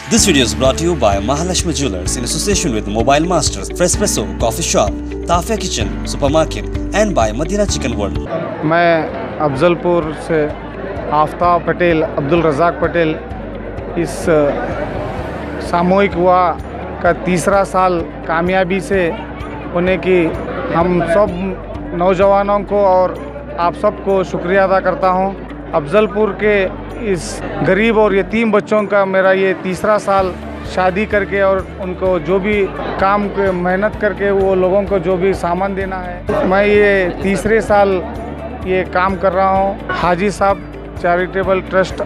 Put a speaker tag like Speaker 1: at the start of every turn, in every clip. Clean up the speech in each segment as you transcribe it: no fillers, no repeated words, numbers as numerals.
Speaker 1: This video is brought to you by Mahalakshmi Jewelers in association with Mobile Masters, Frespresso Coffee Shop, Tafia Kitchen, Supermarket and by Madina Chicken World.
Speaker 2: मैं अफजलपुर से आफ्ताब पटेल अब्दुल रज़ाक पटेल इस सामूहिक हुआ का तीसरा साल कामयाबी से होने की हम सब नौजवानों को और आप सबको शुक्रिया अदा करता हूं। अफजलपुर के इस गरीब और यतीम बच्चों का मेरा ये तीसरा साल शादी करके और उनको जो भी काम मेहनत करके वो लोगों को जो भी सामान देना है, मैं ये तीसरे साल ये काम कर रहा हूँ। हाजी साहब चैरिटेबल ट्रस्ट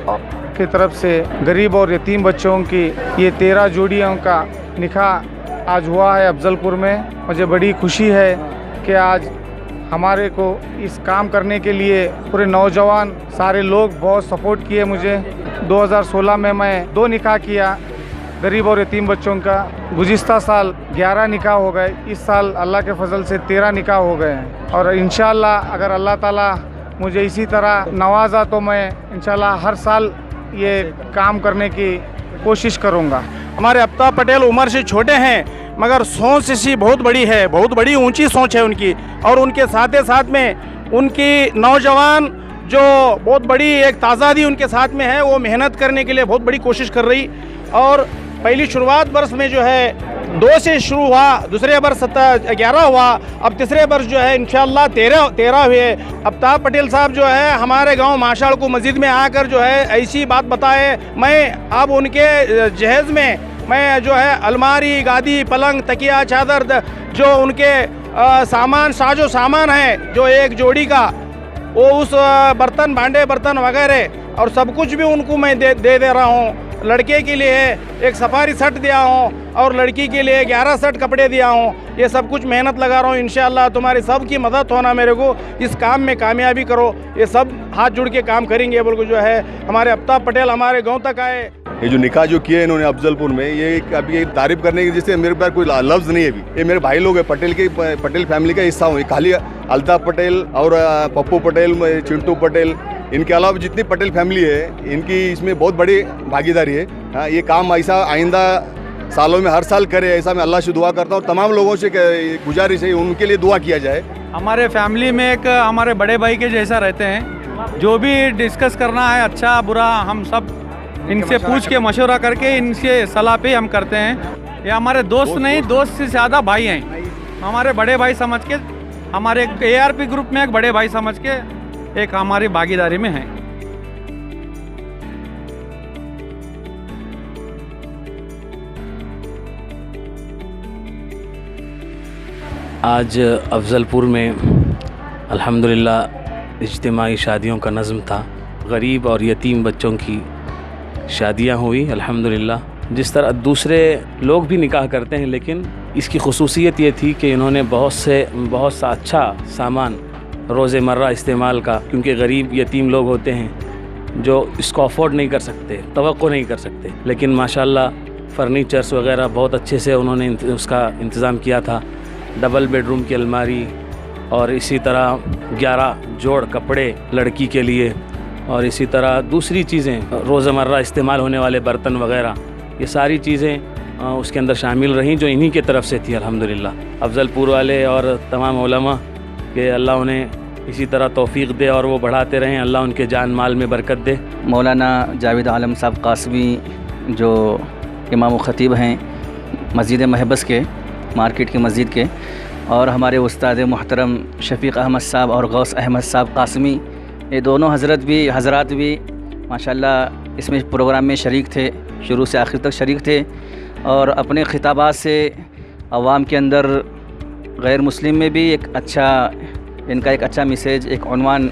Speaker 2: की तरफ से गरीब और यतीम बच्चों की ये 13 जोड़ियों का निकाह आज हुआ है अफजलपुर में। मुझे बड़ी खुशी है कि आज हमारे को इस काम करने के लिए पूरे नौजवान सारे लोग बहुत सपोर्ट किए मुझे। 2016 में मैं 2 निकाह किया गरीब और यतीम बच्चों का। गुज़िस्ता साल 11 निकाह हो गए, इस साल अल्लाह के फजल से 13 निकाह हो गए हैं और इंशाअल्लाह अगर अल्लाह ताला मुझे इसी तरह नवाजा तो मैं इंशाअल्लाह हर साल ये काम करने की कोशिश करूँगा।
Speaker 3: हमारे आफ्ताब पटेल उम्र से छोटे हैं मगर सोच ऐसी बहुत बड़ी है, बहुत बड़ी ऊंची सोच है उनकी और उनके साथ साथ में उनकी नौजवान जो बहुत बड़ी एक ताज़ादी उनके साथ में है, वो मेहनत करने के लिए बहुत बड़ी कोशिश कर रही। और पहली शुरुआत वर्ष में जो है 2 से शुरू हुआ, दूसरे वर्ष 11 हुआ, अब तीसरे वर्ष जो है इंशाअल्लाह 13 हुए। आफ्ताब पटेल साहब जो है हमारे गांव माशाल को मस्जिद में आकर जो है ऐसी बात बताए। मैं अब उनके जहेज़ में मैं जो है अलमारी, गादी, पलंग, तकिया, चादर जो उनके सामान साजो सामान है जो एक जोड़ी का, वो उस बर्तन भांडे बर्तन वगैरह और सब कुछ भी उनको मैं दे रहा हूँ। लड़के के लिए एक सफारी सेट दिया हूँ और लड़की के लिए 11 सेट कपड़े दिया हूँ। ये सब कुछ मेहनत लगा रहा हूँ। इंशाअल्लाह तुम्हारी सब की मदद होना, मेरे को इस काम में कामयाबी करो। ये सब हाथ जुड़ के काम करेंगे बोल के जो है हमारे आफ्ताब पटेल हमारे गाँव तक आए।
Speaker 4: ये जो निकाह जो किए इन्होंने अफजलपुर में, ये अभी ये तारीफ करने की जिससे मेरे पास कोई लफ्ज़ नहीं है। अभी ये मेरे भाई लोग हैं, पटेल फैमिली का हिस्सा हूँ। खाली अल्ताफ पटेल और पप्पू पटेल, चिंटू पटेल, इनके अलावा जितनी पटेल फैमिली है इनकी इसमें बहुत बड़ी भागीदारी है। हाँ, ये काम ऐसा आइंदा सालों में हर साल करे, ऐसा मैं अल्लाह से दुआ करता हूँ। तमाम लोगों से गुजारिश है उनके लिए दुआ किया जाए।
Speaker 5: हमारे फैमिली में एक हमारे बड़े भाई के जैसा रहते हैं, जो भी डिस्कस करना है अच्छा बुरा हम सब इनसे पूछ के मशवरा करके इनसे सलाह पे हम करते हैं। ये हमारे दोस्त नहीं, दोस्त से ज़्यादा भाई हैं। हमारे बड़े भाई समझ के, हमारे ARP ग्रुप में एक बड़े भाई समझ के एक हमारी भागीदारी में है।
Speaker 6: आज अफजलपुर में अल्हम्दुलिल्लाह इज्तिमाई शादियों का नज़्म था। गरीब और यतीम बच्चों की शादियां हुई अल्हम्दुलिल्लाह। जिस तरह दूसरे लोग भी निकाह करते हैं, लेकिन इसकी खुसूसियत ये थी कि इन्होंने बहुत सा अच्छा सामान रोज़मर्रा इस्तेमाल का, क्योंकि गरीब यतीम लोग होते हैं जो इसको अफोर्ड नहीं कर सकते, तवक्को नहीं कर सकते, लेकिन माशाल्लाह फर्नीचर्स वगैरह बहुत अच्छे से उन्होंने उसका इंतज़ाम किया था। डबल बेडरूम की अलमारी और इसी तरह 11 जोड़ कपड़े लड़की के लिए और इसी तरह दूसरी चीज़ें रोज़मर्रा इस्तेमाल होने वाले बर्तन वगैरह, ये सारी चीज़ें उसके अंदर शामिल रहीं जो इन्हीं के तरफ से थी अल्हम्दुलिल्लाह। अफजलपुर वाले और तमाम उलमा के अल्लाह उन्हें इसी तरह तौफीक दे और वो बढ़ाते रहें, अल्लाह उनके जान माल में बरकत दे।
Speaker 7: मौलाना जावेद आलम साहब कासमी जो इमाम ख़तीब हैं मस्जिद महबस के, मार्केट की मस्जिद के, और हमारे उस्ताद मोहतरम शफ़ीक़ अहमद साहब और गौस अहमद साहब कासमी, ये दोनों हज़रात भी माशाल्लाह इसमें प्रोग्राम में शरीक थे, शुरू से आखिर तक शरीक थे और अपने खिताबात से अवाम के अंदर गैर मुस्लिम में भी इनका एक अच्छा मैसेज, एक उन्वान,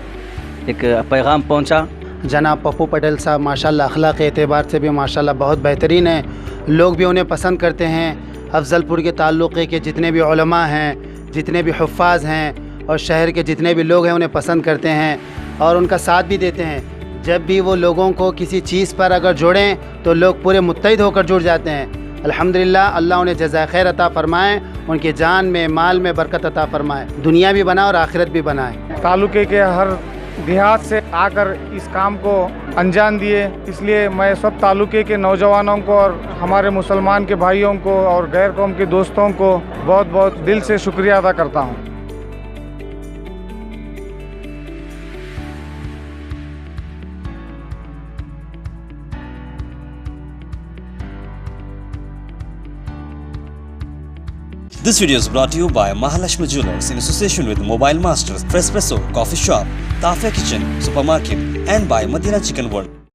Speaker 7: एक पैगाम पहुंचा।
Speaker 8: जनाब पप्पू पटेल साहब माशाल्लाह अखलाक के एतबार से भी माशाल्लाह बहुत बेहतरीन है, लोग भी उन्हें पसंद करते हैं। अफजलपुर के ताल्लुक़े के जितने भी उलमा हैं, जितने भी हुफ़्फ़ाज़ हैं और शहर के जितने भी लोग हैं उन्हें पसंद करते हैं और उनका साथ भी देते हैं। जब भी वो लोगों को किसी चीज़ पर अगर जोड़ें तो लोग पूरे मुत्तहिद होकर जुड़ जाते हैं। अल्हम्दुलिल्लाह, अल्लाह उन्हें जज़ाए खैर अता फ़रमाए, उनके जान में माल में बरकत अता फ़रमाए, दुनिया भी बनाए और आखिरत भी बनाए।
Speaker 2: तालुके के हर देहात से आकर इस काम को अंजाम दिए। इसलिए मैं सब तालुके के नौजवानों को और हमारे मुसलमान के भाइयों को और गैर कौम के दोस्तों को बहुत बहुत दिल से शुक्रिया अदा करता हूँ।
Speaker 1: This video is brought to you by Mahalakshmi Jewelers in association with Mobile Masters, Frespresso, Coffee Shop, Tafia Kitchen, Supermarket and by Madina Chicken World.